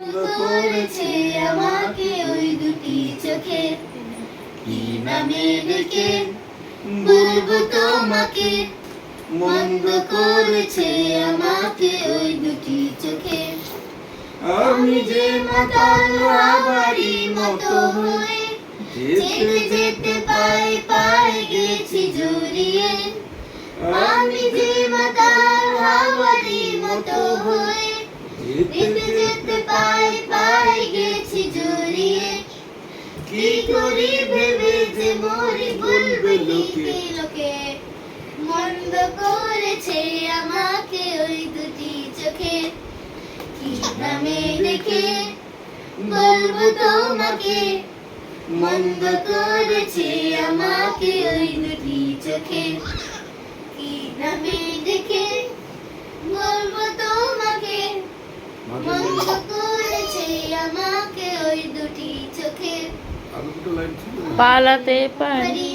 করেছে আমাকে ওই দুটি চোখে, কি নামে ডেকে বলবো তোমাকে, মন্দ করেছে আমাকে ওই দুটি চোখে। আমি যে মাতাল আবারই মতো হয়ে যেতে যেতে পায়ে পায়ে গেছি জড়িয়ে। আমি যে মাতাল আবারই মতো হয়ে যেতে যেতে পায়ে পায়ে গেছি জড়িয়ে। কি করি ভেবে যে মরি বলবে লোকে লোকে, মন্দ করেছে আমাকে ওই দুটি চোখে, কি নামে ডেকে বলবো তোমাকে, মন্দ করেছে আমাকে ওই দুটি চোখে, কি নামে ডেকে বলবো তোমাকে, মন্দ করেছে আমাকে ওই দুটি চোখে। পালাতে পারি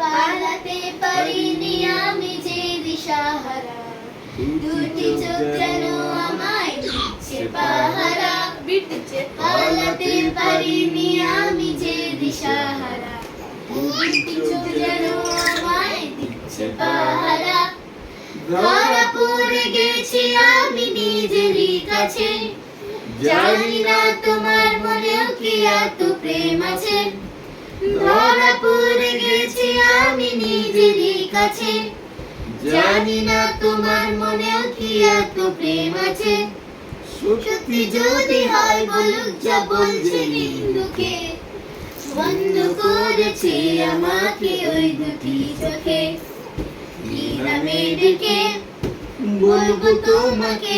পালাতে পারিনি আমি যে দিশাহারা, দুটি চোখ যেন আমায় দিচ্ছে পাহারা। পালাতে পারিনি আমি যে দিশাহারা, দুটি চোখ যেন আমায় দিচ্ছে পাহারা। ধরা পড়ে গেছি আমি নিজেরই কাছে, জানি না তোমার মনেও কি এত প্রেম আছে। ধরা পড়ে গেছি আমি নিজেরই কাছে, জানি না তোমার মনেও কি এত প্রেম আছে। সত্যি যদি হয় বলুক যা বলছে নিন্দুকে, বন্ধ করেছে আমাকে ওই দুটি চোখে, কি নামে ডেকে বলবো তোমাকে,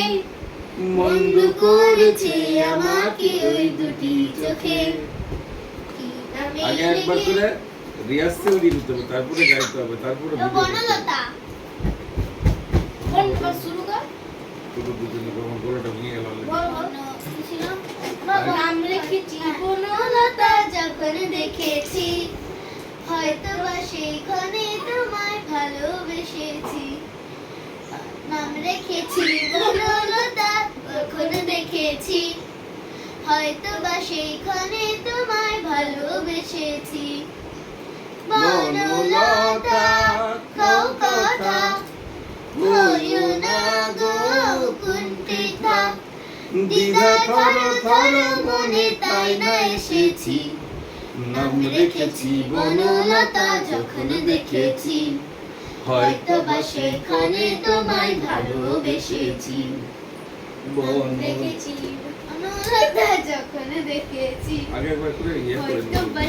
মন্দ করেছে আমাকে ওই দুটি চোখে, কি নামে আগে একবার করে রিহার্সাল দিয়ে দিতে হবে, তারপরে গাইতে হবে, তারপরে বনলতা কোন শুরু কর। পুরো দুজনে আমার গলাটা ভেঙে গেল। নাম রেখেছি বনলতা যখন দেখেছি, হয়তো বা সেইখানে তোমায় ভালোবেসেছি। নাম রেখেছি বনলতা যখন দেখেছি, হয়তো বা সেইখানে তোমায় ভালোবেসেছি। বনলতা কও কথা, হইও না গো কুণ্ঠিতা, দ্বিধা থর থর মনে তাই না এসেছি। নাম রেখেছি বনলতা যখন দেখেছি, হয়তো বা সেখানে তোমায় ভালোবেসেছি। নাম রেখেছি বনলতা যখন দেখেছি, আগে একবার করে ইয়ে করে হয়তো বা